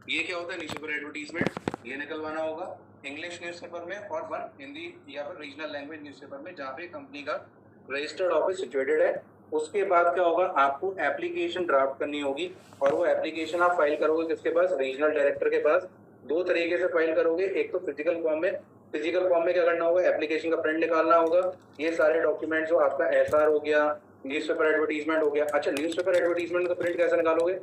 ये क्या होता है न्यूज़पेपर एडवर्टीजमेंट, ये निकलवाना होगा इंग्लिश न्यूज़पेपर में और वन हिंदी या फिर रीजनल लैंग्वेज न्यूज़पेपर में जहाँ पे कंपनी का रजिस्टर्ड ऑफिस सिचुएटेड है। उसके बाद क्या होगा, आपको एप्लीकेशन ड्राफ्ट करनी होगी और वो एप्लीकेशन आप फाइल करोगे किसके पास, रीजनल डायरेक्टर के पास। दो तरीके से फाइल करोगे, एक तो फिजिकल फॉर्म में। फिजिकल फॉर्म में क्या करना होगा, एप्लीकेशन का प्रिंट निकालना होगा। ये सारे डॉक्यूमेंट्स जो आपका एसआर हो गया, न्यूज़पेपर एडवर्टीजमेंट हो गया। अच्छा, न्यूज़पेपर एडवर्टीजमेंट का प्रिंट कैसे निकालोगे,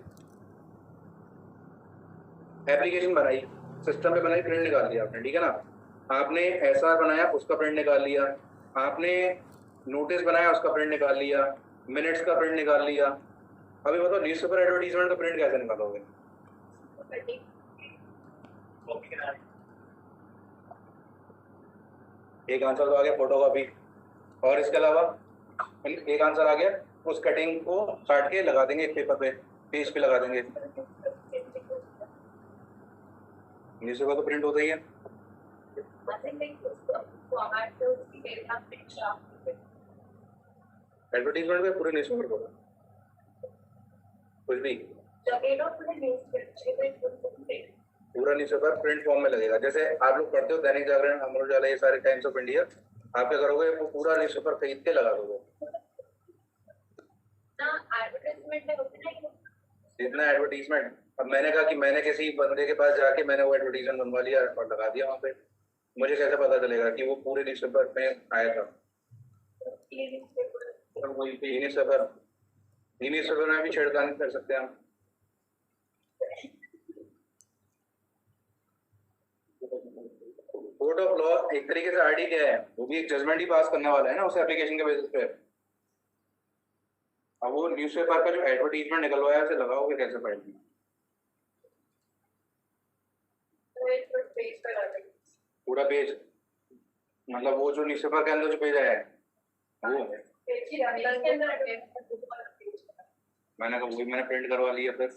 एप्लीकेशन बनाई, सिस्टम पे बनाई, प्रिंट निकाल लिया आपने, ठीक है ना। आपने एसआर बनाया, उसका प्रिंट निकाल लिया। आपने नोटिस बनाया, उसका प्रिंट निकाल लिया। मिनट्स का प्रिंट निकाल लिया। अभी बताओ न्यूज़पेपर एडवर्टीजमेंट का प्रिंट कैसे निकालोगे। एक आंसर तो आ गया फोटोकॉपी, और इसके अलावा एक आंसर आ गया, उस कटिंग को काट के लगा देंगे एक पेपर पे, पेज पे लगा देंगे। न्यूज़पेपर तो प्रिंट होता ही है। एडवर्टीजमेंट में पूरे न्यूज़पेपर को कुछ भी पूरा न्यूज़पेपर प्रिंट फॉर्म में लगेगा। जैसे आप लोग पढ़ते हो दैनिक जागरण, अमर उजाला, ये सारे टाइम्स ऑफ इंडिया, आप क्या करोगे, वो पूरा न्यूज़पेपर खरीद के लगा दोगे। जितना एडवर्टीजमेंट, अब मैंने कहा कि मैंने किसी बंदे के पास जाके मैंने वो एडवर्टीजमेंट बनवा लिया और लगा दिया वहां पे, मुझे कैसे पता चलेगा कि वो पूरे न्यूज़पेपर में आया था। न्यूज़पेपर में भी छेड़खानी कर सकते हैं हम। कोर्ट ऑफ लॉ एक तरीके से आरडी क्या है, वो भी एक जजमेंट ही पास करने वाला है ना उस एप्लीकेशन के बेसिस पे। अब वो न्यूज़पेपर का जो एडवर्टीजमेंट निकलवाया उसे लगाओगे कैसे फाइल में, पूरा पेज, मतलब वो जो न्यूज़पेपर के अंदर जो पेज आया है वो मैंने कहा वही मैंने प्रिंट करवा लिया फिर।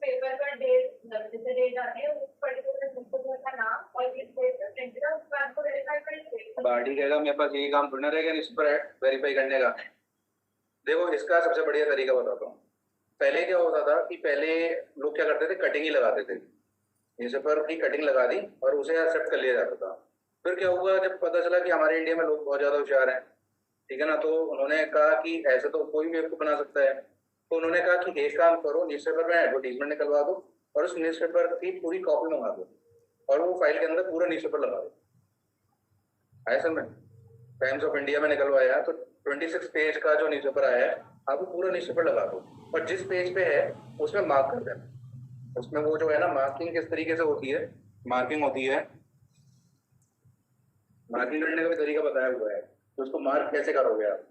पेपर का डेट जैसे डेट आती है उस पर्टिकुलर न्यूज़पेपर का नाम और किस डेट पे प्रिंट है उसके बाद को वेरीफाई करेंगे। बाडी कहेगा मेरे पास यही काम ढूंढना रहेगा न्यूज़पेपर वेरीफाई करने का। देखो इसका सबसे बढ़िया तरीका बताता हूँ। पहले क्या होता था कि पहले लोग क्या करते थे, कटिंग ही लगाते थे, न्यूज़पेपर की कटिंग लगा दी और उसे एक्सेप्ट कर लिया जाता था। फिर क्या हुआ, जब पता चला कि हमारे इंडिया में लोग बहुत ज्यादा होशियार हैं, ठीक है ना, तो उन्होंने कहा कि ऐसे तो कोई भी आपको बना सकता है। तो उन्होंने कहा कि एक काम करो, न्यूज़पेपर में एडवर्टीजमेंट निकलवा दो और उस न्यूज़पेपर की पूरी कॉपी मंगा दो और वो फाइल के अंदर पूरा न्यूज़पेपर लगा दो। ऐसा में टाइम्स ऑफ इंडिया में निकलवाया तो 26 पेज का जो न्यूज़पेपर आया है आप वो पूरा न्यूज़पेपर लगा दो और जिस पेज पे है उसमें मार्क कर देना। उसमें वो जो है ना, मार्किंग किस तरीके से होती है, मार्किंग होती है, मार्किंग करने का भी तरीका बताया हुआ है, तो उसको मार्क कैसे करोगे आप।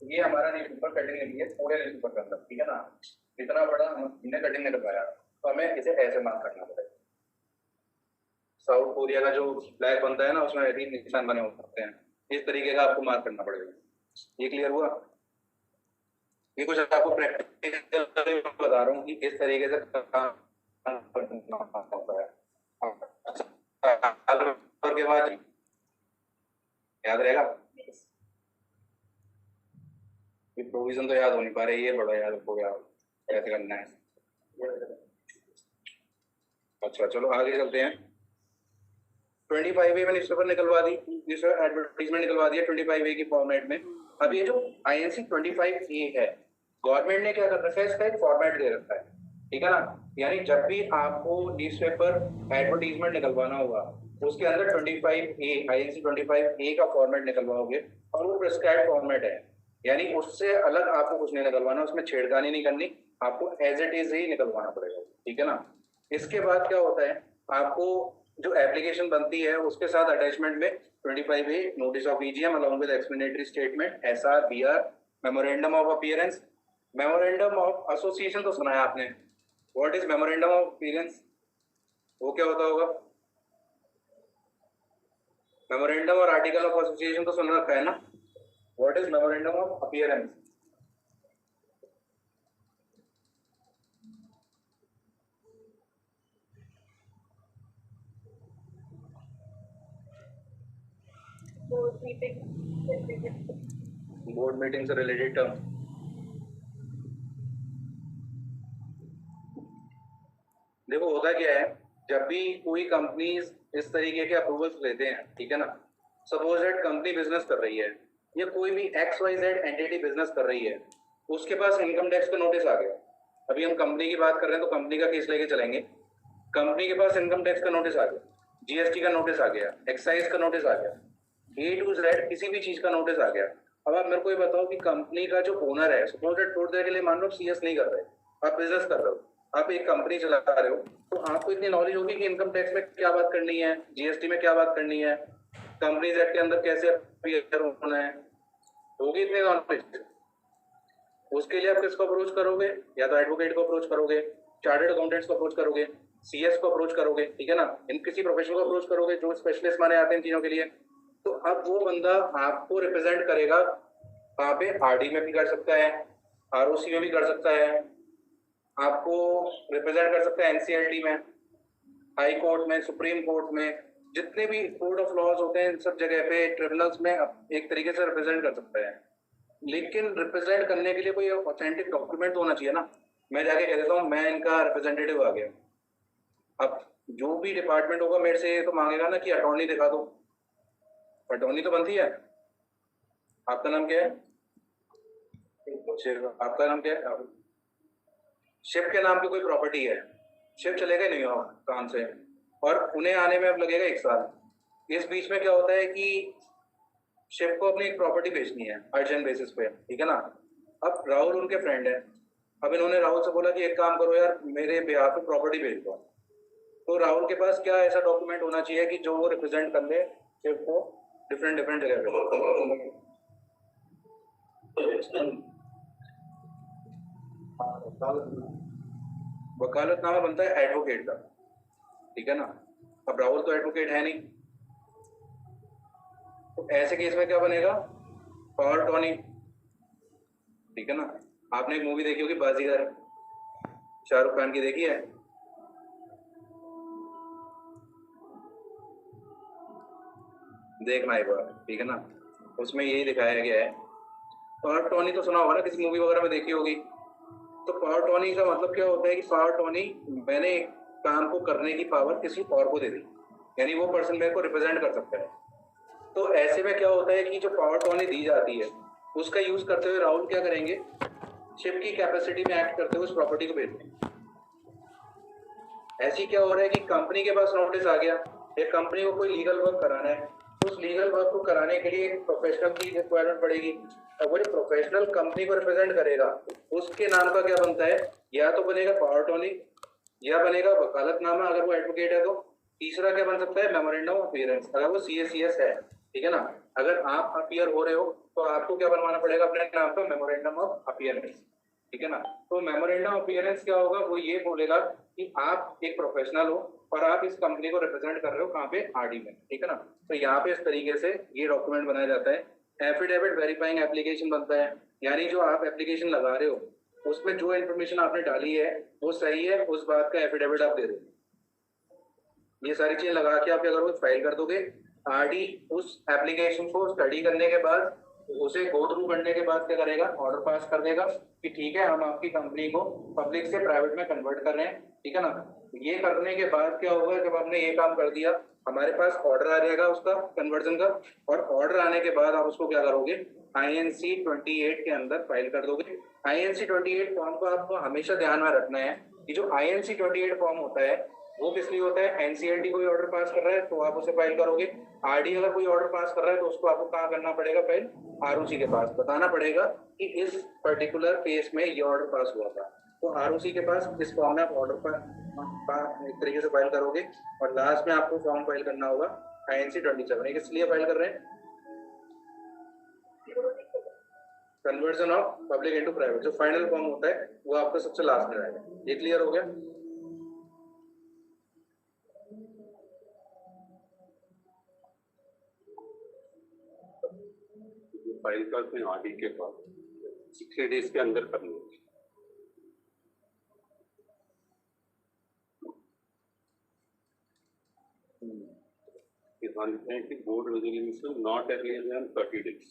ये हमारा न्यूज़पेपर कटिंग नहीं है पूरे न्यूज़पेपर के अंदर, ठीक है ना, इतना बड़ा हमने कटिंग नहीं लगाया तो हमें इसे ऐसे मार्क करना पड़ेगा। साउथ कोरिया का जो फ्लैग बनता है ना उसमें ऐसे ही निशान बने होते हैं, इस तरीके का आपको मार्क करना पड़ेगा। ये क्लियर हुआ। ये कुछ आपको प्रैक्टिकल बता रहा हूँ कि इस तरीके से काम होता है। के बाद याद रहेगा, ये प्रोविजन तो याद हो नहीं पा रहे, ये बड़ा याद हो गया कैसे करना है। अच्छा चलो आगे चलते हैं। 25A में न्यूज़पेपर निकलवा दी, एडवर्टीजमेंट निकलवा दिया 25A की फॉर्मेट में। अब ये जो INC 25A है, गवर्नमेंट ने क्या कर रखा है, इसका एक फॉर्मेट दे रखा है, ठीक है ना। यानी जब भी आपको न्यूज़पेपर एडवर्टीजमेंट निकलवाना होगा उसके अंदर 25A INC 25A का फॉर्मेट निकलवाओगे और वो प्रिस्क्राइब फॉर्मेट है, यानी उससे अलग आपको कुछ नहीं निकलवाना, उसमें छेड़खानी नहीं करनी, आपको एज इट इज ही निकलवाना पड़ेगा, ठीक है ना। इसके बाद क्या होता है, आपको जो एप्लीकेशन बनती है उसके साथ अटैचमेंट में 25A notice of EGM along with explanatory statement, SR BR, memorandum of appearance, memorandum of association तो सुना है आपने, what is memorandum of appearance, वो क्या होता होगा। मेमोरेंडम और आर्टिकल ऑफ एसोसिएशन तो सुन रखा है ना, what is memorandum of appearance. Board meeting से रिलेटेड टर्म। देखो होता क्या है, जब भी कोई कंपनी इस तरीके के अप्रूवल्स लेते हैं, ठीक है ना, सपोज दैट कंपनी बिजनेस कर रही है या कोई भी XYZ एंटिटी बिजनेस कर रही है, उसके पास इनकम टैक्स का नोटिस आ गया। अभी हम कंपनी की बात कर रहे हैं तो कंपनी का केस लेके चलेंगे। कंपनी के पास इनकम टैक्स का नोटिस आ गया, GST का नोटिस आ गया, एक्साइज का नोटिस आ गया, A to Z किसी भी चीज का नोटिस आ गया। अब आप मेरे को ये बताओ कि कंपनी का जो ओनर है, सपोज दैट थोड़ी देर के लिए मान लो CS नहीं कर रहे, आप बिजनेस कर रहे हो, आप एक कंपनी चला रहे हो, तो आपको इतनी नॉलेज होगी कि इनकम टैक्स में क्या बात करनी है, GST में क्या बात करनी है, कंपनीज एक्ट के अंदर कैसे अपीयर होना है, होगी इतनी नॉलेज। उसके लिए आप किसको अप्रोच करोगे? या तो एडवोकेट को अप्रोच करोगे, चार्टर्ड अकाउंटेंट्स को अप्रोच करोगे, CS को अप्रोच करोगे, ठीक है ना, इन किसी प्रोफेशनल को अप्रोच करोगे जो स्पेशलिस्ट माने आते हैं इन चीजों के लिए। तो अब वो बंदा आपको रिप्रेजेंट करेगा, वहाँ पे RD में भी कर सकता है, ROC में भी कर सकता है, आपको रिप्रेजेंट कर सकता है NCLT में, हाई कोर्ट में, सुप्रीम कोर्ट में, जितने भी कोर्ट ऑफ लॉज होते हैं इन सब जगह पे, ट्रिब्यूनल्स में एक तरीके से रिप्रेजेंट कर सकता है। लेकिन रिप्रेजेंट करने के लिए कोई ऑथेंटिक डॉक्यूमेंट होना चाहिए ना। मैं जाके कह देता हूँ मैं इनका रिप्रेजेंटेटिव आ गया, अब जो भी डिपार्टमेंट होगा मेरे से तो मांगेगा ना कि अटॉर्नी दिखा दो, अटॉर्नी तो बनती है। आपका नाम क्या है? शिव। आपका नाम क्या है? शिव के नाम पे कोई प्रॉपर्टी है, शिव चलेगा नहीं हो काम से, और उन्हें आने में अब लगेगा 1 साल। इस बीच में क्या होता है कि शिव को अपनी एक प्रॉपर्टी बेचनी है अर्जेंट बेसिस पे, ठीक है ना। अब राहुल उनके फ्रेंड है, अब इन्होंने राहुल से बोला कि एक काम करो यार, मेरे बिहार पे प्रॉपर्टी बेच दो। तो राहुल के पास क्या ऐसा डॉक्यूमेंट होना चाहिए कि जो वो रिप्रेजेंट कर ले शिव को डिफरेंट डिफरेंट जगह पे। वकालतनामा बनता है एडवोकेट का, ठीक है ना। अब राहुल तो एडवोकेट है नहीं, तो ऐसे केस में क्या बनेगा? पावर टॉनी, ठीक है ना। आपने एक मूवी देखी होगी बाजीगर, शाहरुख खान की, देखी है? देखना एक बार, ठीक है ना, उसमें यही दिखाया गया है। पावर टॉनी तो सुना होगा ना, किसी मूवी वगैरह में देखी होगी। तो पावर टॉनी का मतलब क्या होता है कि पावर टॉनी, मैंने एक काम को करने की पावर किसी और को दे दी, यानी वो पर्सन मेरे को रिप्रेजेंट कर सकता है। तो ऐसे में क्या होता है कि जो पावर टॉनी दी जाती है उसका यूज करते हुए राहुल क्या करेंगे, शिव की कैपेसिटी में एक्ट करते हुए उस प्रॉपर्टी को बेच देंगे। ऐसी क्या हो रहा है कि कंपनी के पास नोटिस आ गया, एक कंपनी को कोई लीगल वर्क कराना है, तो उस लीगल वर्क को कराने के लिए एक प्रोफेशनल की रिक्वायरमेंट पड़ेगी। अब वो जो प्रोफेशनल कंपनी को रिप्रेजेंट करेगा उसके नाम का क्या बनता है, या तो बनेगा पावर टॉनी या बनेगा वकालतनामा अगर वो एडवोकेट है तो, तीसरा क्या बन सकता है, मेमोरेंडम ऑफ अपीयरेंस अगर वो CACS है, ठीक है ना। अगर आप अपीयर हो रहे हो तो आपको क्या बनवाना पड़ेगा अपने नाम पर, मेमोरेंडम ऑफ अपीयरेंस, ठीक है ना। तो मेमोरेंडम ऑफ अपीयरेंस क्या होगा, वो ये बोलेगा कि आप एक प्रोफेशनल हो और आप इस कंपनी को रिप्रेजेंट कर रहे हो कहाँ पे, RD में, ठीक है ना। तो यहाँ पे इस तरीके से ये डॉक्यूमेंट बनाया जाता है। एफिडेविट वेरीफाइंग एप्लीकेशन बनता है, यानी जो आप एप्लीकेशन लगा रहे हो उसमें जो इन्फॉर्मेशन आपने डाली है वो सही है, उस बात का एफिडेविट आप दे दो। ये सारी चीजें लगा के आप क्या करोगे, फाइल कर दोगे। RD उस एप्लीकेशन को स्टडी करने के बाद, उसे गो थ्रू करने के बाद क्या करेगा, ऑर्डर पास कर देगा कि ठीक है हम आपकी कंपनी को पब्लिक से प्राइवेट में कन्वर्ट कर रहे हैं, ठीक है ना। ये करने के बाद क्या होगा, जब आपने ये काम कर दिया हमारे पास ऑर्डर आ जाएगा उसका कन्वर्जन का, और ऑर्डर आने के बाद आप उसको क्या करोगे, INC 28 के अंदर फाइल कर दोगे। INC 28 फॉर्म को आपको हमेशा ध्यान में रखना है कि जो INC 28 फॉर्म होता है वो किस लिए होता है, NCLT कोई ऑर्डर पास कर रहा है तो आप उसे फाइल करोगे। RD अगर कोई ऑर्डर पास कर रहा है तो उसको आपको कहाँ करना पड़ेगा, फाइल ROC के पास बताना पड़ेगा कि इस पर्टिकुलर केस में ये ऑर्डर पास हुआ था, तो ROC के पास इस फॉर्म में आप ऑर्डर पर एक तरीके से फाइल करोगे, और लास्ट में आपको फॉर्म फाइल करना होगा INC 27। किस लिए फाइल कर रहे हैं, conversion of public into private, जो फाइनल फॉर्म होता है वो आपका सबसे लास्ट में रहेगा। ये क्लियर हो गया? फाइल का अपने ऑडिट के बाद 60 डेज के अंदर करना है। इस वन है कि board resolution not earlier than 30 days।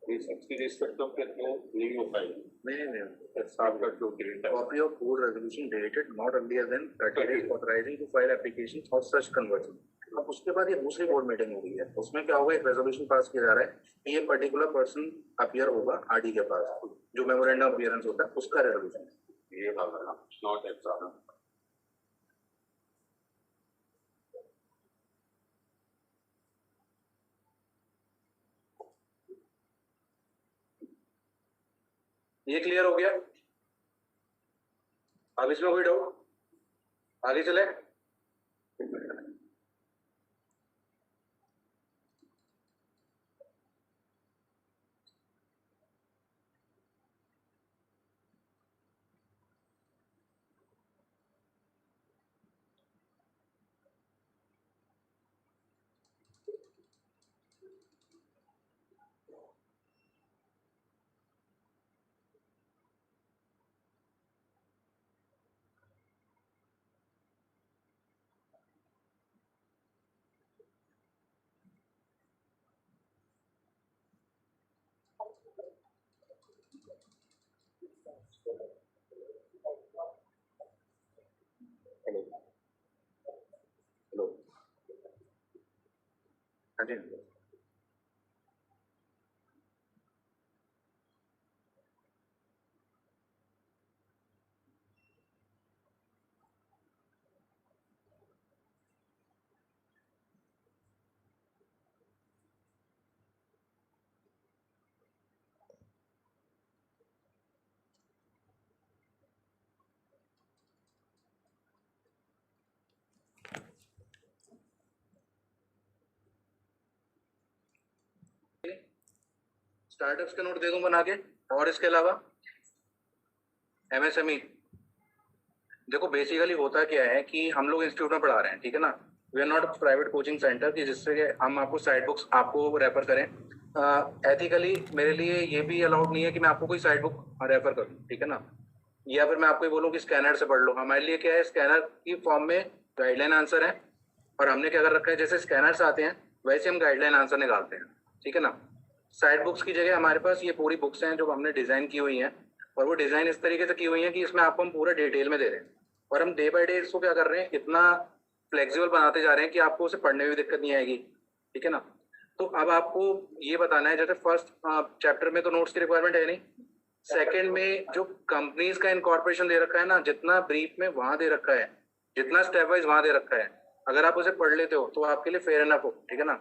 ये 60 days तक तो फिर तो नहीं हो पाएगी। नहीं साल का जो पीरियड है। copy of board resolution dated not earlier than 30 days authorizing to file application for such conversion। अब उसके बाद ये दूसरी बोर्ड मीटिंग हो गई है, उसमें क्या होगा, एक रेजोल्यूशन पास किया जा रहा है कि ये पर्टिकुलर पर्सन अपीयर होगा आरडी के पास, जो मेमोरेंडम ऑफ अपीयरेंस होता है उसका रेजोल्यूशन। ये वाला नॉट एग्जाम। ये क्लियर हो गया? अब इसमें कोई डाउट? आगे चले। हेलो हाँ जी। स्टार्टअप्स के नोट दे दूं बना के, और इसके अलावा एमएसएमई। देखो बेसिकली होता क्या है कि हम लोग इंस्टीट्यूट में पढ़ा रहे हैं, ठीक है ना, we are not private coaching centre कि जिससे कि हम आपको साइड बुक्स आपको रेफर करें। एथिकली मेरे लिए ये भी अलाउड नहीं है कि मैं आपको कोई साइड बुक रेफर करूं, ठीक है ना, या फिर मैं आपको ये बोलूं कि स्कैनर से पढ़ लो। हमारे लिए क्या है, स्कैनर की फॉर्म में गाइडलाइन आंसर है, और हमने क्या कर रखा है, जैसे स्कैनर्स आते हैं वैसे हम गाइडलाइन आंसर निकालते हैं, ठीक है ना। साइड बुक्स की जगह हमारे पास ये पूरी बुक्स हैं जो हमने डिज़ाइन की हुई हैं, और वो डिज़ाइन इस तरीके से की हुई है कि इसमें आपको हम पूरा डिटेल में दे रहे हैं, और हम डे बाय डे इसको क्या कर रहे हैं, इतना फ्लेक्सिबल बनाते जा रहे हैं कि आपको उसे पढ़ने में भी दिक्कत नहीं आएगी, ठीक है ना। तो अब आपको ये बताना है, जैसे फर्स्ट चैप्टर में तो नोट्स की रिक्वायरमेंट है नहीं, सेकंड में जो कंपनीज का इनकॉर्पोरेशन दे रखा है ना, जितना ब्रीफ में वहां दे रखा है, जितना स्टेप वाइज वहां दे रखा है, अगर आप उसे पढ़ लेते हो तो आपके लिए फेयर एनफ हो, ठीक है ना।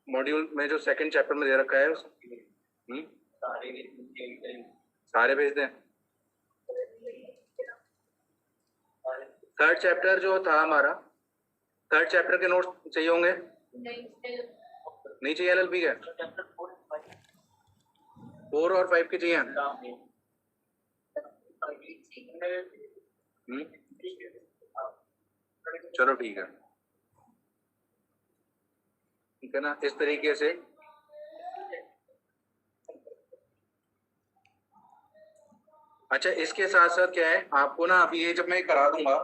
मॉड्यूल में जो सेकंड चैप्टर में दे रखा है सारे भेज दें। थर्ड चैप्टर जो था हमारा, थर्ड चैप्टर के नोट्स चाहिए होंगे? नहीं चाहिए एलएलबी के? 4 और 5 के चाहिए? चलो ठीक है ना, इस तरीके से। अच्छा, इसके साथ साथ क्या है, आपको ना अभी ये जब मैं करा दूंगा,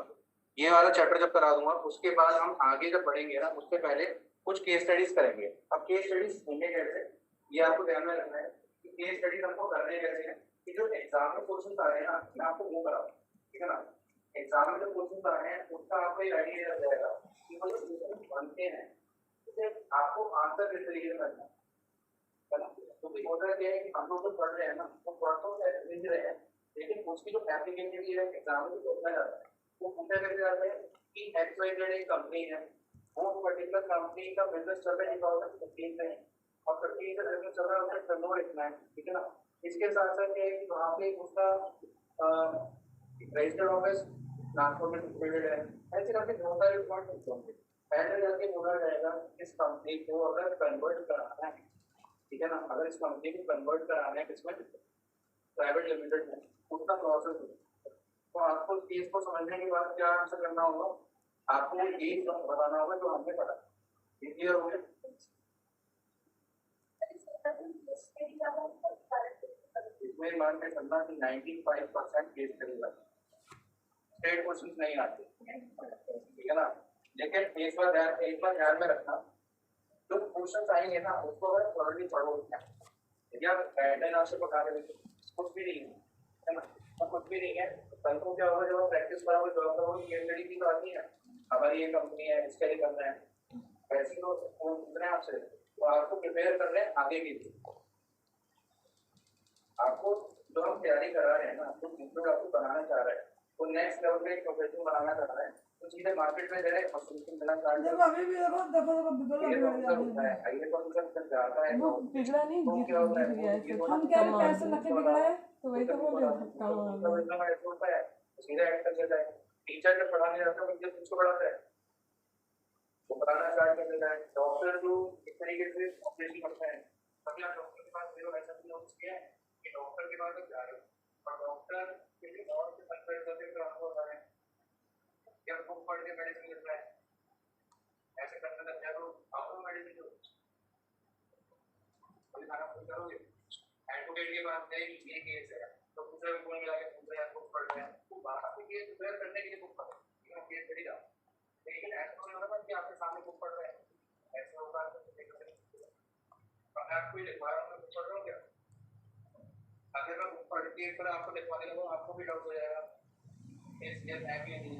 ये वाला चैप्टर जब करा दूंगा, उसके बाद हम आगे जब बढ़ेंगे ना, उससे पहले कुछ केस स्टडीज करेंगे। अब केस स्टडीज होंगे कैसे, ये आपको ध्यान में रखना है कि केस स्टडीज हमको करने कैसे हैं, कि जो एग्जाम में क्वेश्चन आ रहे हैं ना, मैं आपको वो कराऊँ, ठीक है ना। एग्जाम में जो क्वेश्चन आ रहे हैं उसका आपको एक आइडिया लग जाएगा कि वो जो क्वेश्चन बनते हैं उसे आपको आंसर किस तरीके से करना है ना। क्योंकि होता क्या है कि हम लोग जो पढ़ रहे हैं ना, वो पढ़ते हैं लिख रहे हैं, लेकिन उसकी जो एप्लीकेशन है एग्जाम में पूछा जाता है, वो पूछा कैसे जाता है कि एक्स वाई जेड एक कंपनी है, वो पर्टिकुलर कंपनी का बिजनेस चल रहा है 2015 से, और 15 से बिजनेस चल रहा है, उसका टर्नओवर इतना है, ठीक है ना। इसके साथ साथ ये है कि वहाँ पे उसका रजिस्टर्ड ऑफिस नागपुर में सिचुएटेड है, ऐसे करके बहुत सारे पॉइंट होंगे। पहले जाके बोला जाएगा इस कंपनी को अगर कन्वर्ट कराना है, ठीक है ना, अगर इस कंपनी को कन्वर्ट कराना है किसमें, प्राइवेट लिमिटेड में, उसका प्रोसेस है। तो आपको केस को समझने के बाद क्या आंसर करना होगा, आपको ये बताना होगा जो हमने पढ़ा, क्लियर हो गया। इसमें मान के चलना कि 95% केस करेगा, स्टेट क्वेश्चन नहीं आते, ठीक है ना। लेकिन एक बार ध्यान में रखना, जो क्वेश्चन आएंगे ना उसको अगर थोड़ी पढ़ोगे या गाइडलाइन आपसे पढ़ा रहे कुछ भी नहीं है ना, तो कुछ भी नहीं है। कल को क्या होगा, जब आप प्रैक्टिस करोगे जॉब करोगे, केस स्टडी की तो आती है, हमारी ये कंपनी है, इसके लिए करना है, वैसे तो वो पूछ रहे हैं आपसे, तो आपको प्रिपेयर कर रहे हैं आगे के लिए। आपको जो हम तैयारी करा रहे हैं ना, जो इंप्रूव आपको बनाना चाह रहे हैं, वो नेक्स्ट लेवल पे प्रोफेशनल बनाना चाह रहे हैं, तो सीधे मार्केट में जाए और सोल्यूशन देना चाह रहे हैं। अभी भी देखो दफा बिगड़ ये लग तो रहा होता है, आइए तो मतलब जाता है वो बिगड़ा नहीं तो गिर क्या होता है, गया है। हम क्या पैसे लगे बिगड़ा है, तो वही तो बोल रहे होता है सीधा एक्टर चलता है। टीचर जब पढ़ाने जाता है मुझे कुछ पढ़ाता है, वो पढ़ाना स्टार्ट कर देता है। डॉक्टर जो इस तरीके से ऑपरेशन करता है, कभी आप डॉक्टर के पास गए हो, ऐसा भी नोटिस किया है कि डॉक्टर के पास जा रहे हो और डॉक्टर किसी और से कंसल्ट करके फिर आपको बता रहे हैं या बुक पढ़ के मेडिसिन लिख रहा है, ऐसे करने लग जाए तो आपको मेडिसिन दो कोई खाना पूछ करोगे। एडवोकेट के पास गए ये केस है तो दूसरा भी बोलने लगे दूसरे यार बुक पढ़ रहे हैं, तो बाहर से केस प्रिपेयर करने के लिए बुक पढ़ो, लेकिन केस पढ़ी जाओ, लेकिन ऐसा नहीं होगा कि आपके सामने बुक पढ़ रहे हैं, ऐसा होगा तो मैं आपको ही लिखवा रहा हूँ, मैं पढ़ रहा हूँ क्या, अगर मैं बुक पढ़ के फिर आपको लिखवाने लगूँ आपको भी डाउट हो जाएगा केस ये है कि नहीं,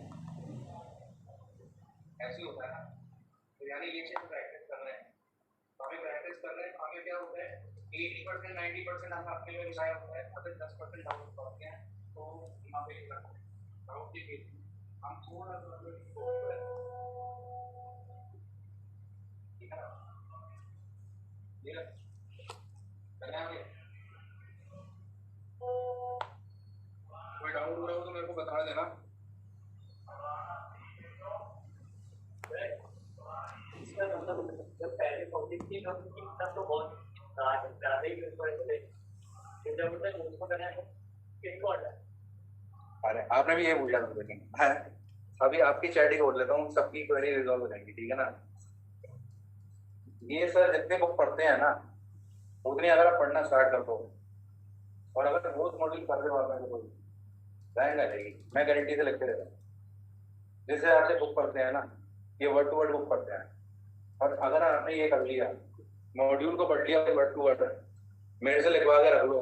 ऐसे होता है ना। तो यानी ये चीज प्रैक्टिस कर रहे हैं, तो अभी प्रैक्टिस कर रहे हैं, आगे क्या होता है 80% 90% हम अपने लिए लिखाया होता है, अगर 10% डाउट होते हैं तो यहाँ पे लिखा डाउट की हम थोड़ा सा ठीक है ये बनाएंगे। कोई डाउट हो रहा हो तो मेरे को बता देना। इसका मतलब जब पहले पब्लिक की तब तो बहुत ज़्यादा ही जब तक उसको करना है अरे आपने भी ये पूछा था, लेकिन अभी आपकी चैट ही खोल लेता हूँ, सबकी क्वेरी रिजॉल्व हो जाएंगी, ठीक है ना। ये सर जितने बुक पढ़ते हैं ना उतनी अगर आप पढ़ना स्टार्ट कर दो और अगर रोज मॉड्यूल कर रहे हो आप तो रैंक आ जाएगी, मैं गारंटी से लिखते रहता हूँ। जैसे आपसे बुक पढ़ते हैं ना, ये वर्ड टू वर्ड बुक पढ़ते हैं, और अगर आपने ये कर लिया मॉड्यूल को पढ़ लिया वर्ड टू वर्ड, मेरे से लिखवा के रख लो,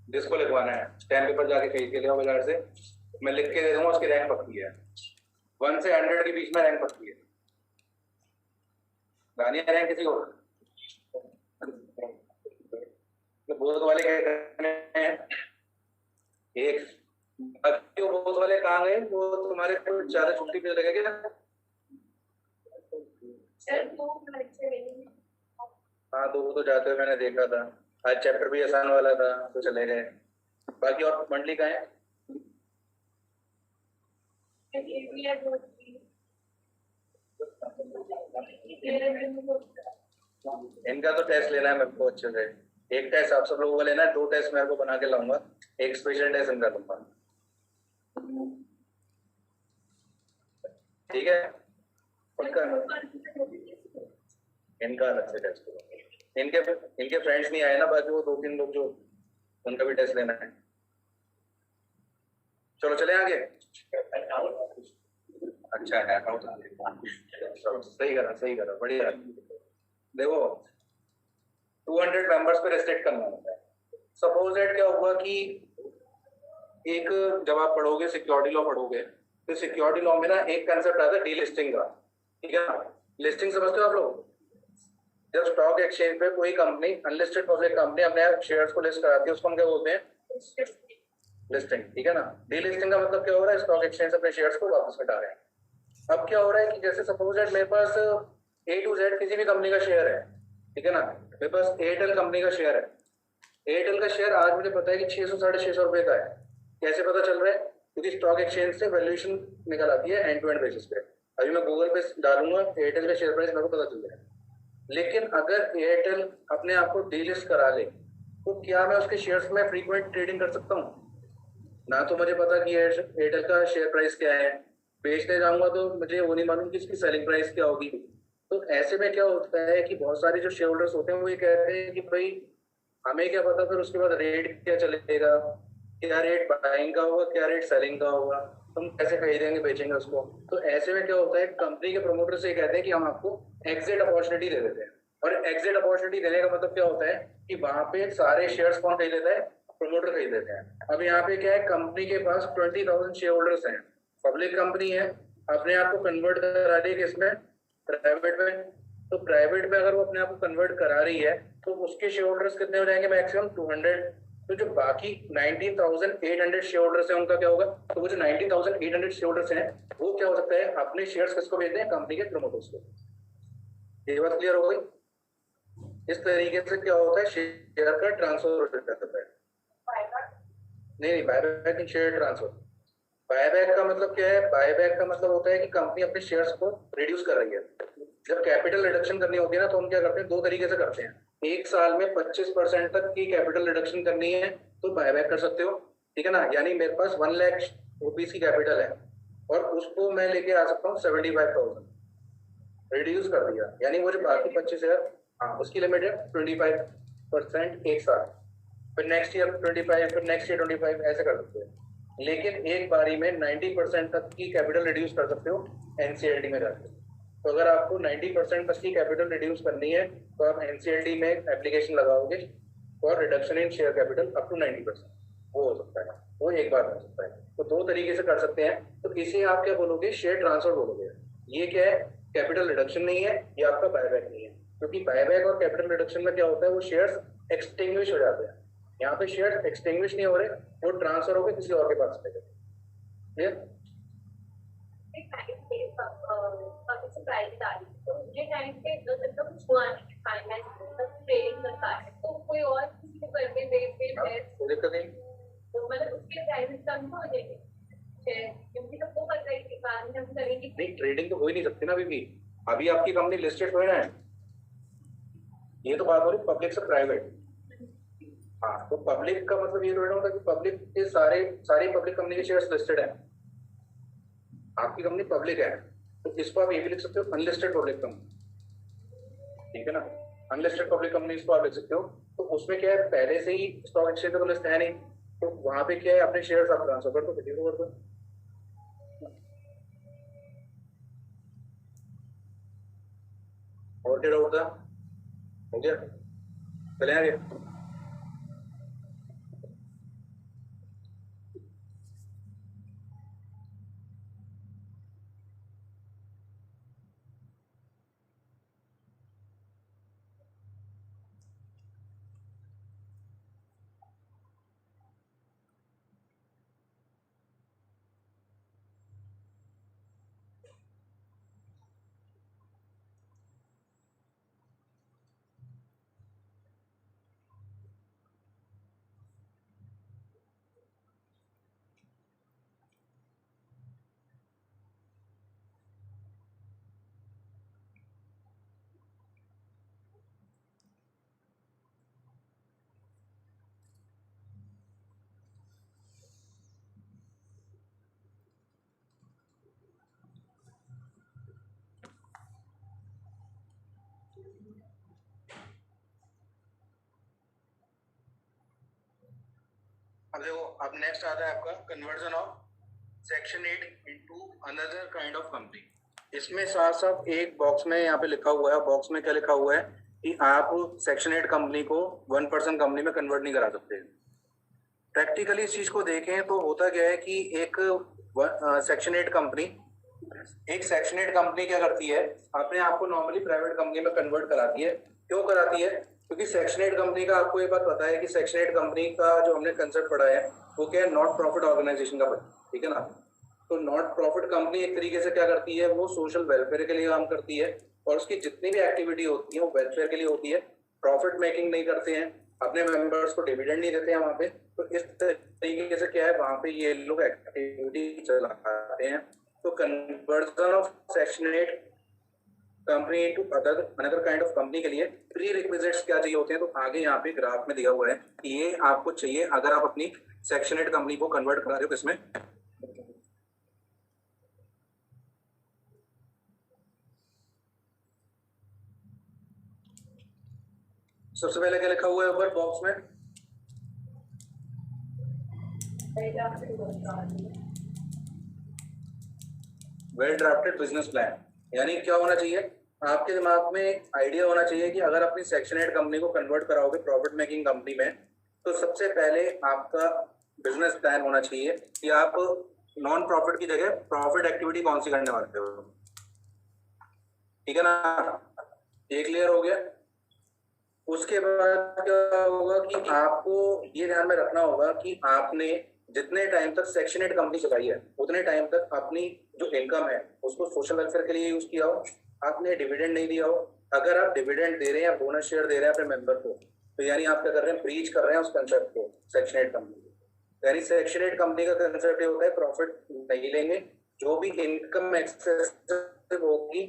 जिसको लिखवाना है स्टैम्प पेपर जाके खरीद के लिया बाजार से, मैं लिख के दे दूंगा, उसकी रैंक पक्की है, 1 से 100 के बीच में रैंक पक्की है। गानिया रैंक किसी और तो बोध वाले कहते हैं एक, बाकी वो बोध वाले कहाँ गए, वो तुम्हारे को ज्यादा छुट्टी पे लगे क्या? हाँ दो तो जाते हुए मैंने देखा था, आज चैप्टर भी आसान वाला था तो चले गए, बाकी और मंडली का है। इनका तो टेस्ट लेना है मेरे को अच्छे से, एक टेस्ट आप सब लोगों का लेना है, 2 टेस्ट मेरे को बना के लाऊंगा, एक स्पेशल टेस्ट इनका लूंगा, ठीक है पक्का। इनका अलग से टेस्ट इनके फ्रेंड्स नहीं आए ना, बाकी वो 2-3 लोग जो उनका भी टेस्ट लेना है। चलो चले आगे। अच्छा है, सही करा बढ़िया। देखो 200 मेंबर्स पे रेस्ट्रिक्ट करना होता है। सपोज दैट क्या हुआ कि एक जब आप पढ़ोगे सिक्योरिटी लॉ पढ़ोगे तो सिक्योरिटी लॉ में ना एक कंसेप्ट आता है डीलिस्टिंग का, ठीक है ना। लिस्टिंग समझते हो आप लोग, जब स्टॉक एक्सचेंज पे कोई कंपनी अनलिस्टेड पब्लिक कंपनी अपने शेयर्स को लिस्ट कराती है उसको हम क्या बोलते हैं, लिस्टिंग, ठीक है ना। डीलिस्टिंग का मतलब क्या हो रहा है, स्टॉक एक्सचेंज अपने शेयर्स को वापस हटा रहे हैं। अब क्या हो रहा है कि जैसे सपोज दैट मेरे पास A to Z किसी भी कंपनी का शेयर है, ठीक है ना, मेरे पास एयरटेल कंपनी का शेयर है, एयरटेल का शेयर आज मुझे पता है कि 600-650 रुपए का है। कैसे पता चल रहा है, क्योंकि स्टॉक एक्सचेंज से वैल्यूएशन निकल आती है एंड टू एंड बेसिस पे। अभी मैं गूगल पे डालूंगा एयरटेल का शेयर प्राइस, मेरे को पता चल जाएगा। लेकिन अगर एयरटेल अपने आप को डीलिस्ट करा ले तो क्या मैं उसके शेयर्स में फ्रीक्वेंट ट्रेडिंग कर सकता हूँ? ना तो मुझे पता कि एयरटेल का शेयर प्राइस क्या है, बेचने जाऊंगा तो मुझे वो नहीं मालूम कि इसकी सेलिंग प्राइस क्या होगी। तो ऐसे में क्या होता है कि बहुत सारे जो शेयर होल्डर्स होते हैं वो ये कहते हैं कि भाई हमें क्या पता फिर उसके बाद रेट क्या चलेगा, क्या रेट बाइंग का होगा, क्या रेट सेलिंग का होगा। तुम कैसे खरीदेंगे बेचेंगे उसको। तो ऐसे में क्या होता है, कंपनी के प्रमोटर से कहते हैं कि हम आपको एग्जिट अपॉर्चुनिटी दे देते हैं। और एग्जिट अपॉर्चुनिटी देने का मतलब क्या होता है कि वहां पे सारे शेयर्स कौन खरीद लेता है, प्रमोटर खरीद लेते हैं। अब यहाँ पे क्या है, कंपनी के पास 20,000 शेयर होल्डर्स हैं, पब्लिक कंपनी है, अपने आप को कन्वर्ट करा रही है किसमें, प्राइवेट में। तो प्राइवेट में अगर वो अपने आप को कन्वर्ट करा रही है तो उसके शेयर होल्डर्स कितने हो जाएंगे, मैक्सिमम 200। तो जो बाकी 19,800 शेयर होल्डर्स हैं उनका क्या होगा, तो वो जो 19,800 शेयर होल्डर्स हैं वो क्या हो सकता है, अपने शेयर्स किसको भेजते हैं, कंपनी के प्रमोटर्स को। ये बात क्लियर हो गई। इस तरीके से क्या होता है, शेयर का ट्रांसफर हो जाता है। नहीं, बायबैक इन शेयर ट्रांसफर। बायबैक का मतलब क्या है, बायबैक का मतलब होता है कि कंपनी अपने शेयर्स को रिड्यूस कर रही है। जब कैपिटल रिडक्शन करनी होती है ना, तो हम क्या करते हैं, दो तरीके से करते हैं। एक साल में 25% तक की कैपिटल रिडक्शन करनी है तो बायबैक कर सकते हो, ठीक है ना। यानी मेरे पास 1 लाख रुपीज की कैपिटल है और उसको मैं लेके आ सकता हूँ 75,000, रिड्यूस कर दिया, यानी वो जो बाकी 25,000, हाँ उसकी लिमिट है 25% एक साल, फिर नेक्स्ट ईयर 25, फिर नेक्स्ट ईयर 25, ऐसे कर सकते हो। लेकिन एक बारी में 90% तक की कैपिटल रिड्यूस कर सकते हो एनसीएलटी में जाकर। तो अगर आपको 90% तक की कैपिटल रिड्यूस करनी है तो आप एनसीएलटी में एप्लीकेशन लगाओगे और reduction in share capital up to 90%, वो हो सकता है, वो एक बार हो सकता है। तो दो तरीके से कर सकते हैं। तो इसे आप क्या बोलोगे, शेयर ट्रांसफर बोलोगे। ये क्या है, कैपिटल रिडक्शन नहीं है, ये आपका बायबैक नहीं है। क्योंकि बायबैक और कैपिटल रिडक्शन में क्या होता है, वो शेयर्स एक्सटिंग्विश हो जाते हैं। यहाँ पे शेयर्स एक्सटिंग्विश नहीं हो रहे, वो ट्रांसफर हो गए किसी और के पास में। क्लियर? प्राइवेट आ रही तो ये टाइम पे मतलब कुछ हुआ नहीं, फाइनेंस ट्रेडिंग करता है तो कोई और किसी को करके कोई दिक्कत नहीं। तो मतलब उसके प्राइवेट कम हो जाएंगे, क्योंकि तो वो कर रही थी बाद में हम करेंगे। नहीं, ट्रेडिंग तो हो ही नहीं सकती ना अभी आपकी कंपनी लिस्टेड हो ना है। ये तो बात हो रही पब्लिक से प्राइवेट। हाँ, तो पब्लिक का मतलब ये थोड़ा होता है कि पब्लिक के सारी पब्लिक कंपनी के शेयर्स लिस्टेड है। आपकी कंपनी पब्लिक है तो इसको आप ये भी लिख सकते हो अनलिस्टेड पब्लिक कंपनी, ठीक है ना। अनलिस्टेड पब्लिक कंपनी इसको आप लिख सकते हो। तो उसमें क्या है, पहले से ही स्टॉक एक्सचेंज तो लिस्ट है नहीं, तो वहां पे क्या है, अपने शेयर्स आप ट्रांसफर कर दो, किसी को कर दो। और क्या डाउट था, हो गया, चले आगे। अब देखो, अब नेक्स्ट आता है आपका conversion of section 8 into another kind of company. इसमें साफ साफ एक बॉक्स में यहाँ पे लिखा हुआ है, बॉक्स में क्या लिखा हुआ है कि आप सेक्शन 8 कंपनी को 1% कंपनी में कन्वर्ट नहीं करा सकते। प्रैक्टिकली इस चीज को देखें तो होता क्या है कि एक सेक्शन 8 कंपनी क्या करती है, अपने आप को नॉर्मली प्राइवेट कंपनी में कन्वर्ट कराती है। क्यों कराती है, क्योंकि सेक्शन 8 कंपनी का आपको ये बात पता है कि सेक्शन 8 कंपनी का जो हमने कंसेप्ट पढ़ा है वो क्या है, नॉट प्रॉफिट ऑर्गेनाइजेशन का, ठीक है ना। तो नॉट प्रॉफिट कंपनी एक तरीके से क्या करती है, वो सोशल वेलफेयर के लिए काम करती है और उसकी जितनी भी एक्टिविटी होती है वो वेलफेयर के लिए होती है। प्रॉफिट मेकिंग नहीं करते हैं, अपने मेंबर्स को डिविडेंड नहीं देते हैं वहाँ पे। तो इस तरीके से क्या है, वहाँ पे ये लोग एक्टिविटी चलाते हैं। तो conversion of section 8 company into another kind of company के लिए प्री रिक्विजिट्स क्या चाहिए होते हैं, तो आगे यहाँ पे ग्राफ में दिया हुआ है कि ये आपको चाहिए अगर आप अपनी सेक्शन 8 कंपनी को कन्वर्ट करा रहे हो किसमें। सबसे पहले क्या लिखा हुआ है ऊपर बॉक्स में, वेल ड्राफ्टेड बिजनेस प्लान। यानी क्या होना चाहिए, आपके दिमाग में आइडिया होना चाहिए कि अगर अपनी सेक्शन 8 कंपनी को कन्वर्ट कराओगे प्रॉफिट मेकिंग कंपनी में, तो सबसे पहले आपका बिजनेस प्लान होना चाहिए कि आप नॉन प्रॉफिट की जगह प्रॉफिट एक्टिविटी कौन सी करने वाले हो। ठीक है ना, ये क्लियर हो गया। उसके बाद क्या होगा कि आपको ये ध्यान में रखना होगा कि आपने जितने टाइम तक सेक्शन 8 कंपनी चलाई है उतने टाइम तक अपनी जो इनकम है उसको सोशल वेलफेयर के लिए यूज किया हो, आपने डिविडेंड नहीं दिया हो। अगर आप डिविडेंड दे रहे हैं या बोनस शेयर दे रहे हैं अपने मेंबर को, तो यानी आप क्या कर रहे हैं, ब्रीच कर रहे हैं उस कंसेप्ट को सेक्शन 8 कंपनी। यानी सेक्शन 8 कंपनी का कंसेप्ट ये होता है प्रॉफिट नहीं लेंगे, जो भी इनकम एक्सेस होगी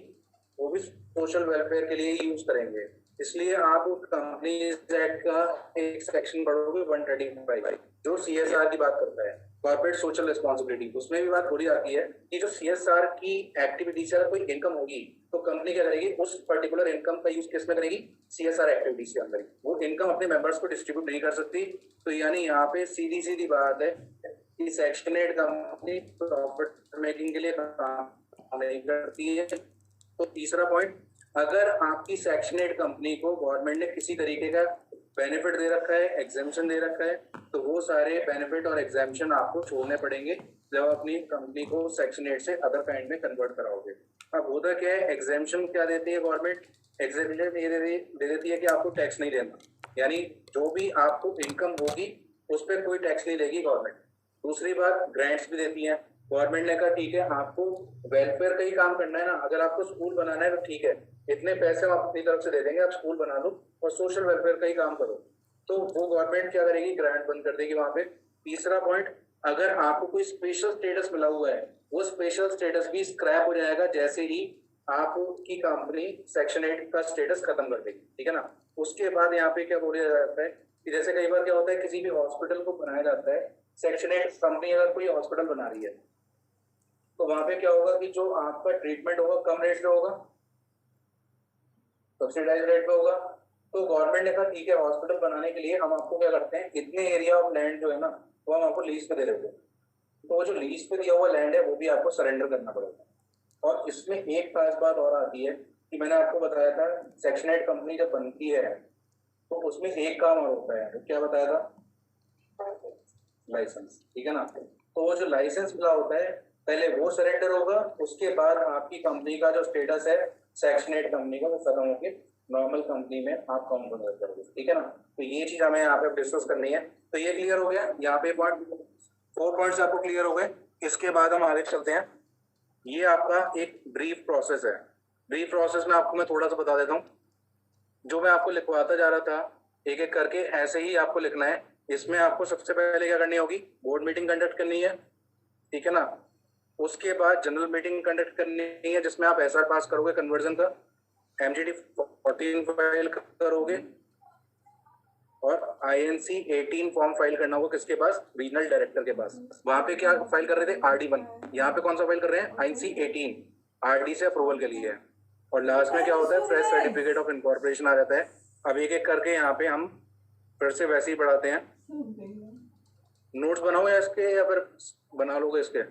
वो भी सोशल वेलफेयर के लिए यूज करेंगे। इसलिए आप कंपनी एक्ट का एक सेक्शन पढ़ोगे 135 जो CSR की बात करता है, कॉर्पोरेट सोशल रिस्पॉन्सिबिलिटी। उसमें भी बात बोली जाती है कि जो CSR की एक्टिविटी से अगर कोई इनकम होगी तो कंपनी क्या करेगी, उस पर्टिकुलर इनकम का यूज किस में करेगी, CSR एक्टिविटीज के अंदर। वो इनकम अपने मेंबर्स को डिस्ट्रीब्यूट नहीं कर सकती। तो यानी यहाँ पे सीधी सीधी बात है कि सेक्शन 8 कंपनी प्रॉफिट मेकिंग के लिए काम नहीं करती है। तो तीसरा पॉइंट, अगर आपकी सेक्शन 8 कंपनी को गवर्नमेंट ने किसी तरीके का बेनिफिट दे रखा है, एग्जाम्पशन दे रखा है, तो वो सारे बेनिफिट और एग्जाम्पशन आपको छोड़ने पड़ेंगे जब अपनी कंपनी को सेक्शन 8 से अदर काइंड में कन्वर्ट कराओगे। अब होता क्या है, एग्जाम्पशन क्या देती है गवर्नमेंट, एग्जाम्पशन ये दे देती है कि आपको टैक्स नहीं देना, यानी जो भी आपको इनकम होगी उस पर कोई टैक्स नहीं देगी गवर्नमेंट। दूसरी बात, ग्रांट्स भी देती है गवर्नमेंट ने, कहा ठीक है आपको वेलफेयर का ही काम करना है ना, अगर आपको स्कूल बनाना है तो ठीक है, इतने पैसे हम अपनी तरफ से दे देंगे, आप स्कूल बना लो और सोशल वेलफेयर का ही काम करो। तो वो गवर्नमेंट क्या करेगी, ग्रांट बंद कर देगी वहां पे। तीसरा पॉइंट, अगर आपको कोई स्पेशल स्टेटस मिला हुआ है वो स्पेशल स्टेटस भी स्क्रैप हो जाएगा जैसे ही आपकी कंपनी सेक्शन 8 का स्टेटस खत्म कर देगी। ठीक है ना। उसके बाद यहाँ पे क्या बोला जाता है कि जैसे कई बार क्या होता है, किसी भी हॉस्पिटल को बनाया जाता है, सेक्शन 8 कंपनी अगर कोई हॉस्पिटल बना रही है तो वहां पे क्या होगा कि जो आपका ट्रीटमेंट होगा कम रेट पे होगा, सब्सिडाइज रेट पे होगा। तो गवर्नमेंट ने कहा ठीक है, हॉस्पिटल बनाने के लिए हम आपको क्या करते हैं, इतने एरिया ऑफ लैंड जो है ना वो हम आपको लीज पे दे देते हैं। तो वो जो लीज पे दिया हुआ लैंड है वो भी आपको सरेंडर करना पड़ेगा। और इसमें एक खास बात और आती है कि मैंने आपको बताया था सेक्शन 8 कंपनी जब बनती है तो उसमें एक काम और होता है, क्या बताया था, लाइसेंस। ठीक है ना। तो वो जो लाइसेंस मिला होता है पहले वो सरेंडर होगा, उसके बाद आपकी कंपनी का जो स्टेटस है सेक्शन 8 कंपनी का वो खत्म होकर नॉर्मल कंपनी में आप काउंट करोगे। ठीक है ना। तो ये चीज हमें यहाँ पे डिस्कस करनी है। तो ये क्लियर हो गया, यहाँ पे 4 पॉइंट्स आपको क्लियर हो गए। इसके बाद हम आगे चलते हैं। ये आपका एक ब्रीफ प्रोसेस है। ब्रीफ प्रोसेस में आपको मैं थोड़ा सा बता देता हूँ, जो मैं आपको लिखवाता जा रहा था एक एक करके ऐसे ही आपको लिखना है। इसमें आपको सबसे पहले क्या करनी होगी, बोर्ड मीटिंग कंडक्ट करनी है। ठीक है ना। उसके बाद जनरल मीटिंग कंडक्ट करनी है जिसमें आप SR पास करोगे कन्वर्जन का, MGT 14 फाइल करोगे और INC 18 फॉर्म फाइल करना होगा किसके पास, रीजनल डायरेक्टर के पास। वहां पे क्या फाइल कर रहे थे, RD1। यहाँ पे कौन सा फाइल कर रहे हैं, INC 18 RD से अप्रूवल के लिए। और लास्ट में क्या होता है, फ्रेश सर्टिफिकेट ऑफ इनकॉर्पोरेशन आ जाता है। अब एक एक करके यहाँ पे हम फिर से वैसे ही पढ़ाते हैं। नोट्स बनाओ या इसके, या फिर बना लोगे इसके,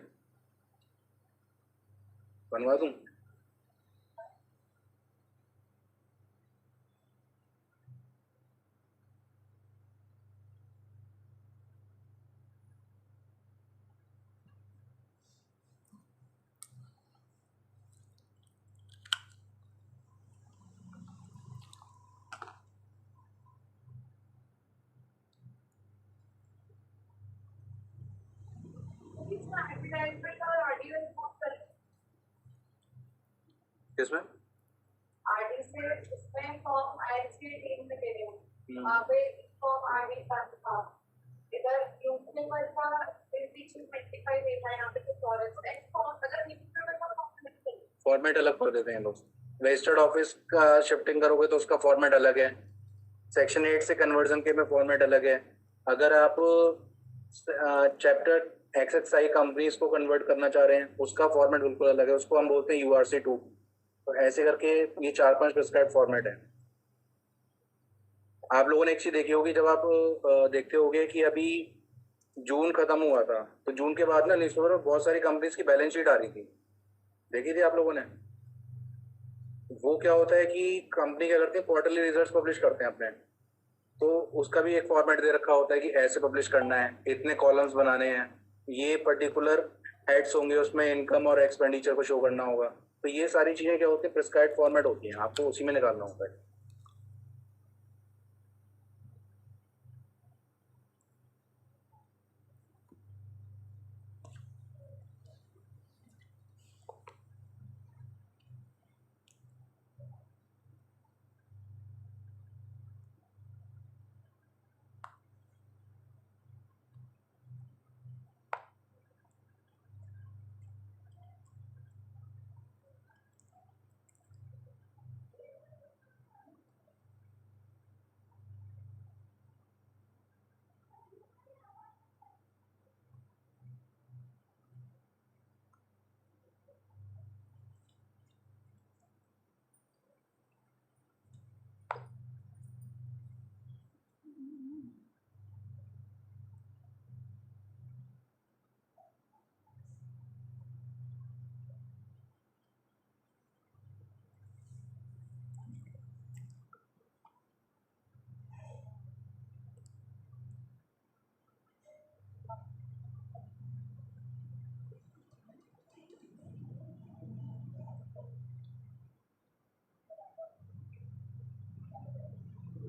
बनवा दूं। किसमें आरडी से इसमें फॉर्म आईएसटी टीम में दे रहे हैं, वहाँ पे फॉर्म आरडी का था, इधर यूपी में था 25 देता है, यहाँ पे तो फॉरेस्ट है फॉर्म, अगर यूपी में था फॉर्मेट अलग कर देते हैं लोग। रजिस्टर्ड ऑफिस का शिफ्टिंग करोगे तो उसका फॉर्मेट अलग है, सेक्शन 8 से कन्वर्जन के में फॉर्मेट अलग है। अगर आप चैप्टर XXI कंपनीज को कन्वर्ट करना चाह रहे हैं उसका फॉर्मेट बिल्कुल अलग है, उसको हम बोलते हैं URC2। तो ऐसे करके ये 4-5 प्रिस्क्राइब फॉर्मेट है। आप लोगों ने एक चीज देखी होगी, जब आप देखते होगे कि अभी जून खत्म हुआ था तो जून के बाद ना न्यूज़पेपर में बहुत सारी कंपनीज की बैलेंस शीट आ रही थी। देखी थी आप लोगों ने? वो क्या होता है कि कंपनी क्या करती है, क्वार्टरली रिजल्ट्स पब्लिश करते हैं अपने, तो उसका भी एक फॉर्मेट दे रखा होता है कि ऐसे पब्लिश करना है, इतने कॉलम्स बनाने हैं, ये पर्टिकुलर हेड्स होंगे, उसमें इनकम और एक्सपेंडिचर को शो करना होगा। तो ये सारी चीजें क्या होती है, प्रिस्क्राइब्ड फॉर्मेट होती हैं, आपको उसी में निकालना होता है।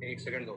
एक सेकंड दो।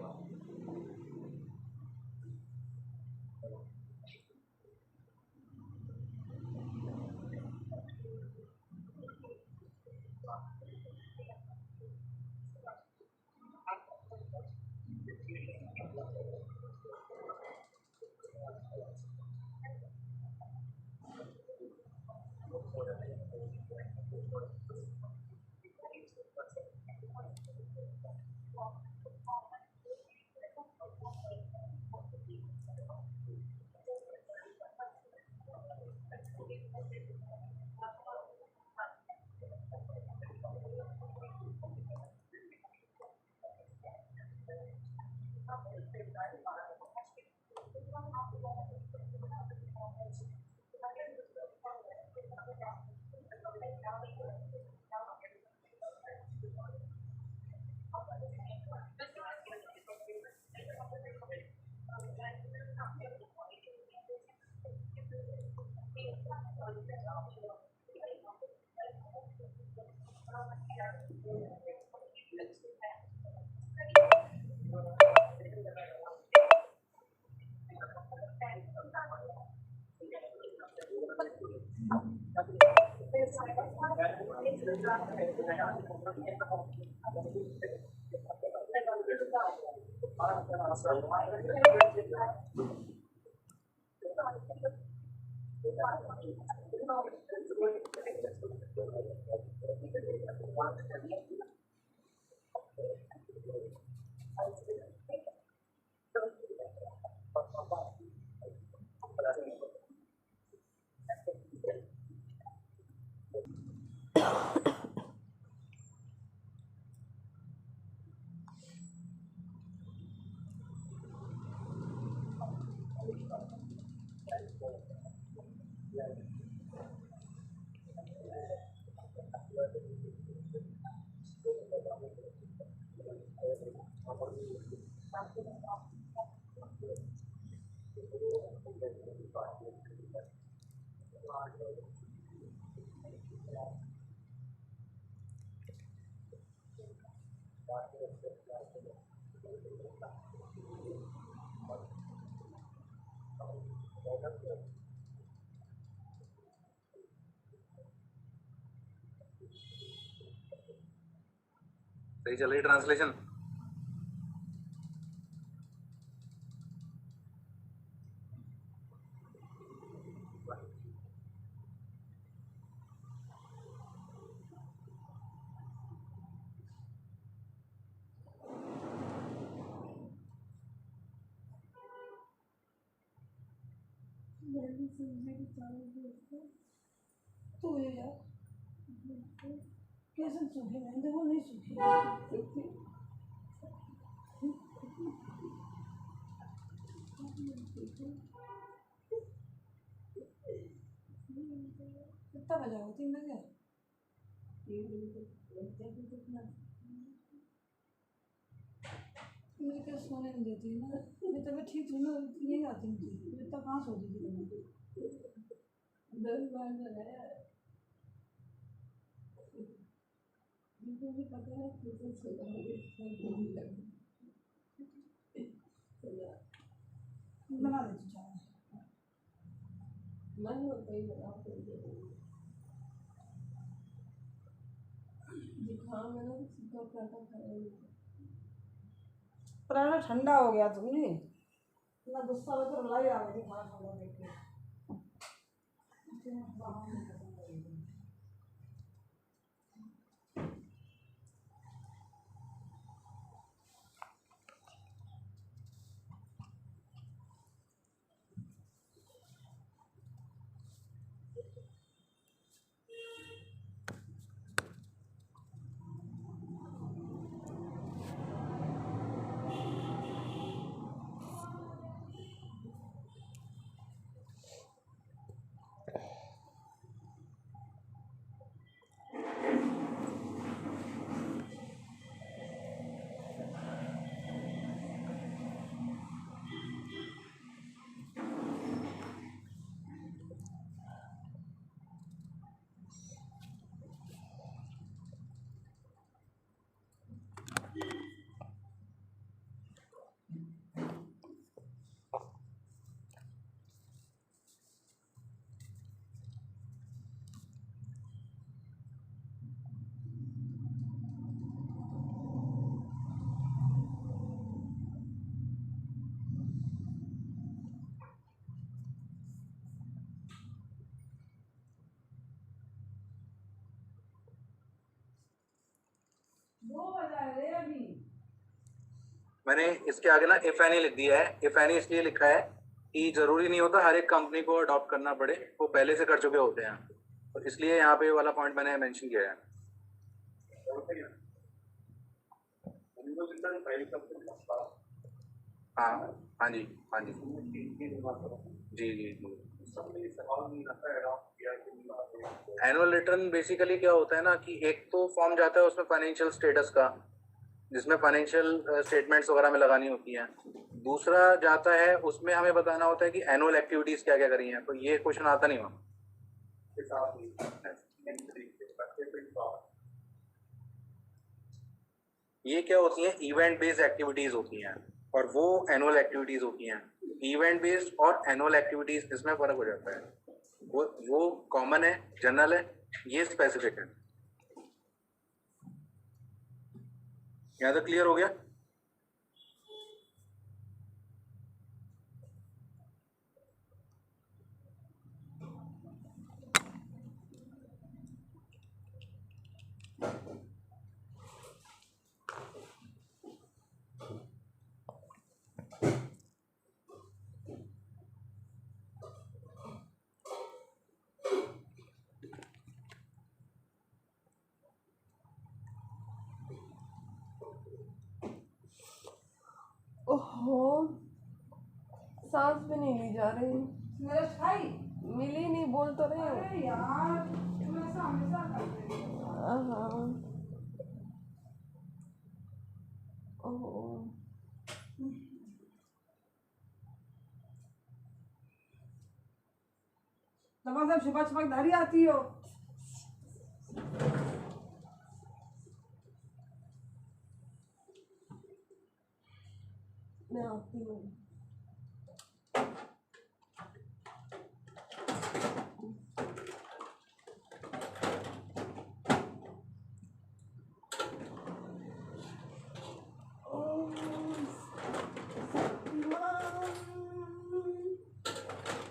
सही चल रही ट्रांसलेशन? तो ये यार कैसे सूखे हैं, देखो नहीं सूखे। कितना बजा हो, 3 बजे? मुझे क्या सोने नहीं देती है ना, मैं तबीयत ठीक थी ना, नहीं आती मुझे इतना कहाँ सोती थी मैं। 10 बार लगाया मुझे भी पता है कैसे बना देती चाय मन होता ही बना जुकाम है ना, सूखा पराठा खाया पराठा ठंडा हो गया तुमने इतना गुस्सा में तो रुलाई आ गई खाना खाना देख के। मैंने इसके आगे ना इफ एनी लिख दिया है। इफ एनी इसलिए लिखा है कि जरूरी नहीं होता हर एक कंपनी को अडॉप्ट करना पड़े, वो पहले से कर चुके होते हैं, तो इसलिए यहाँ पे वाला पॉइंट मैंने मेंशन किया है। हाँ हाँ जी, हाँ जी जी जी जी। एनुअल रिटर्न बेसिकली क्या होता है ना कि एक तो फॉर्म जाता है उसमें फाइनेंशियल स्टेटस का, जिसमें फाइनेंशियल स्टेटमेंट्स वगैरह में लगानी होती हैं। दूसरा जाता है उसमें हमें बताना होता है कि एनुअल एक्टिविटीज क्या क्या करी हैं, तो ये क्वेश्चन आता नहीं वहाँ। ये क्या होती है, इवेंट बेस्ड एक्टिविटीज होती हैं और वो एनुअल एक्टिविटीज होती हैं। इवेंट बेस्ड और एनुअल एक्टिविटीज इसमें फर्क हो जाता है, वो कॉमन है, जनरल है, ये स्पेसिफिक है। यहाँ तक क्लियर हो गया? ओहो, सांस भी नहीं ली जा रही, मेरा भाई मिली नहीं, बोल तो रही हूँ। अरे यार तुम ऐसा हमेशा करते हो। हाँ, ओहो, तब छुपा छुपा धारी आती हो। मैं आती हूँ।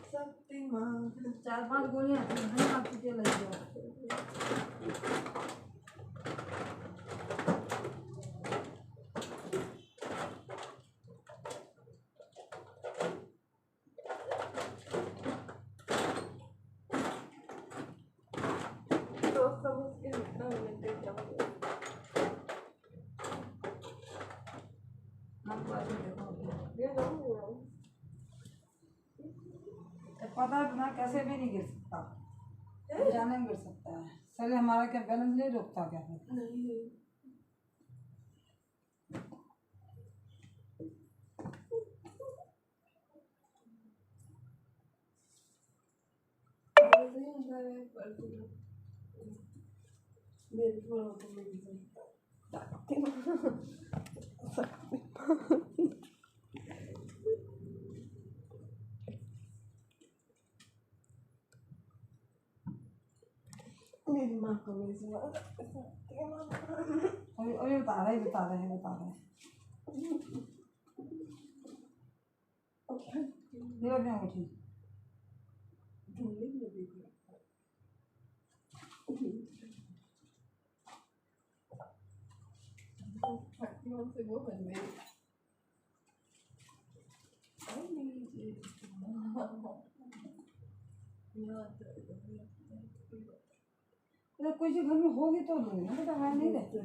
शक्तिमान 4-5 गोलियां आपकी तेल लग जाए। तो सब उसके निकला मिलते जाओगे। ये जाऊँगी पता है बिना कैसे भी नहीं गिर सकता, जाने में गिर सकता है। सर हमारा क्या बैलेंस नहीं रुकता क्या फिर? नहीं नहीं होता है पर मेरे को तो मेरी मेरी माँ को मेरी सुबह अभी अभी बता रहे हैं देखो क्या उठी ढूंढने में देखो से वो बन गई अरे कोई चीज घर में होगी तो दूंगी ना, बेटा नहीं रहती।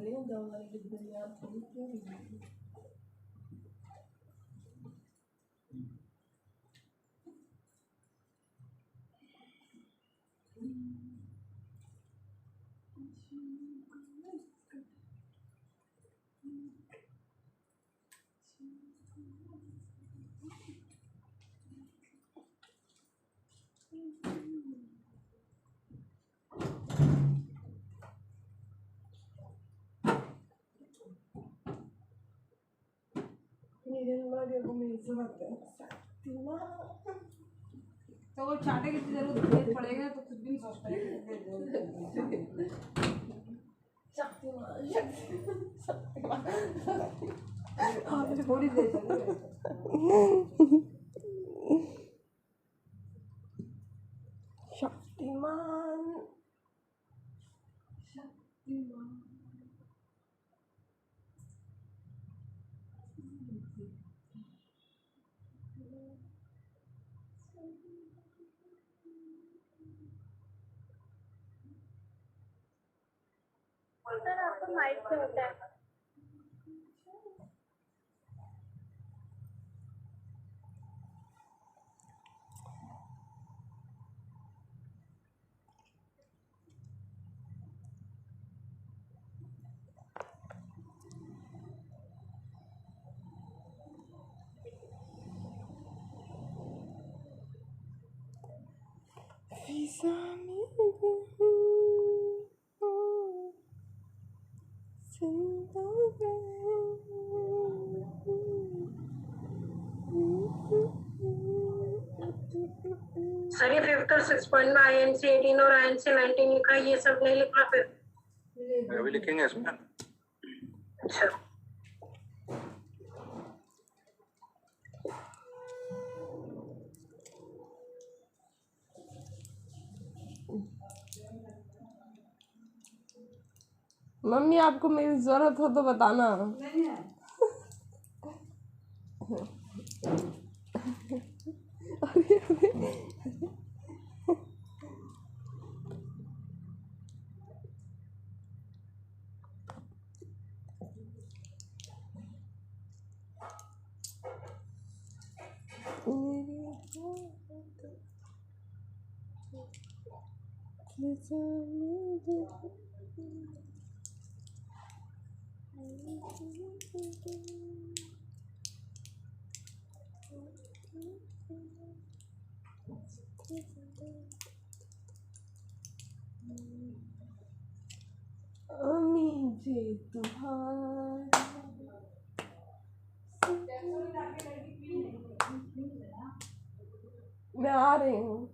तो वो चाटे की जरूरत पड़ेगा तो खुद भी नहीं सोच पाएगा। थोड़ी देर शक्तिमान सर आपका माइक से होता है। सर ये 5th और 6 पॉइंट में INC 18 और INC 19 लिखा है, ये सब नहीं लिखना फिर? अभी लिखेंगे इसमें। अच्छा मम्मी आपको मेरी जरूरत हो तो बताना। नहीं है। मुझे तुम्हारा मैं आ रही हूँ।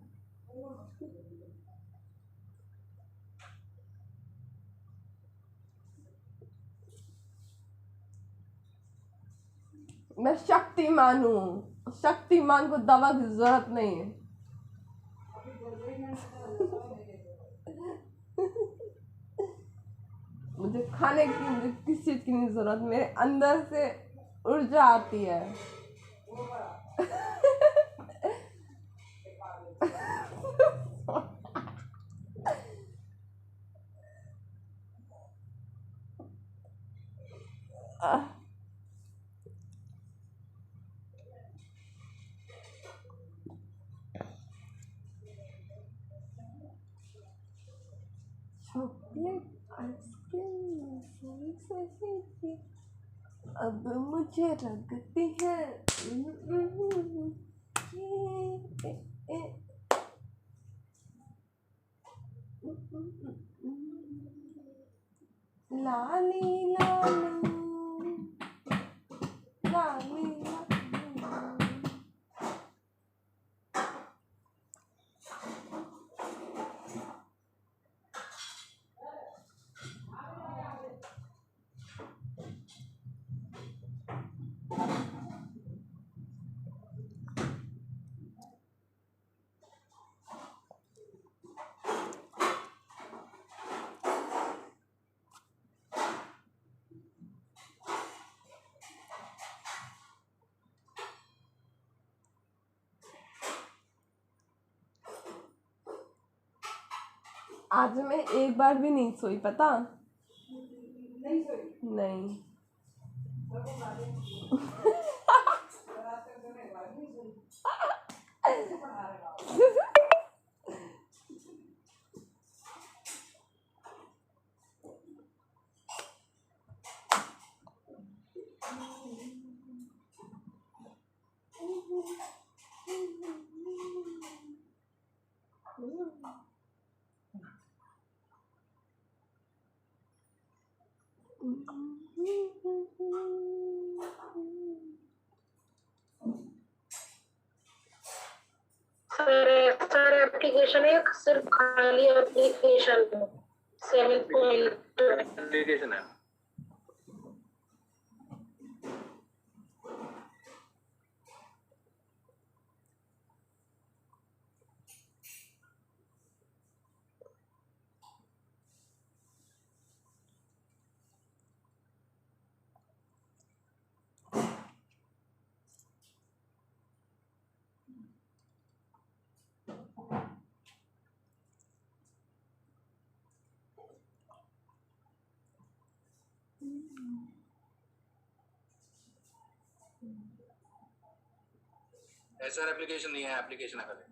मैं शक्तिमान हूँ, शक्तिमान को दवा की जरूरत नहीं है। मुझे खाने की, मुझे किसी चीज की नहीं जरूरत, मेरे अंदर से ऊर्जा आती है। अब मुझे लगती है ये लाली लालू लाली लालू। आज मैं एक बार भी नहीं सोई, पता नहीं। सर एप्लीकेशन है, सिर्फ खाली एप्लीकेशन 7.2 एप्लीकेशन है। ऐसा एप्लीकेशन नहीं है, एप्लीकेशन है खाली।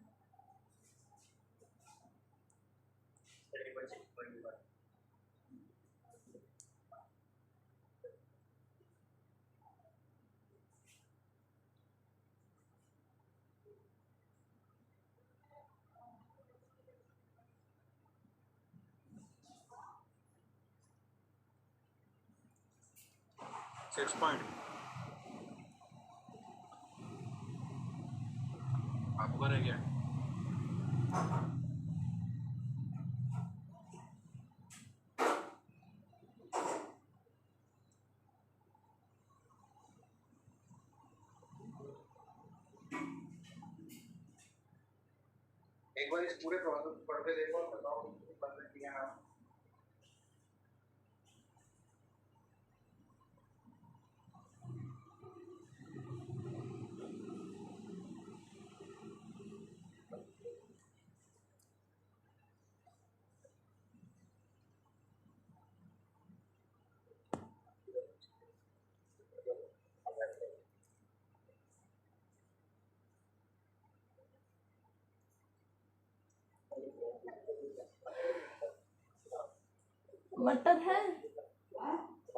सिक्स पॉइंट आपको रह गया। एक बार इस पूरे प्रोसेस पढ़ के देखो और बताओ बंद किया है। मटर है,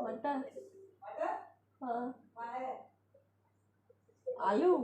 मटर हाँ, आलू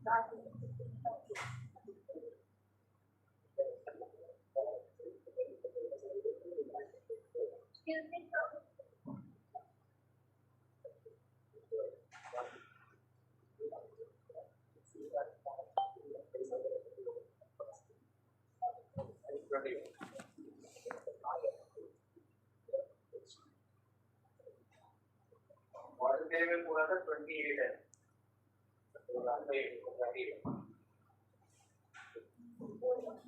Excuse me, sir. मॉडल तेरे में पूरा था 28 है तो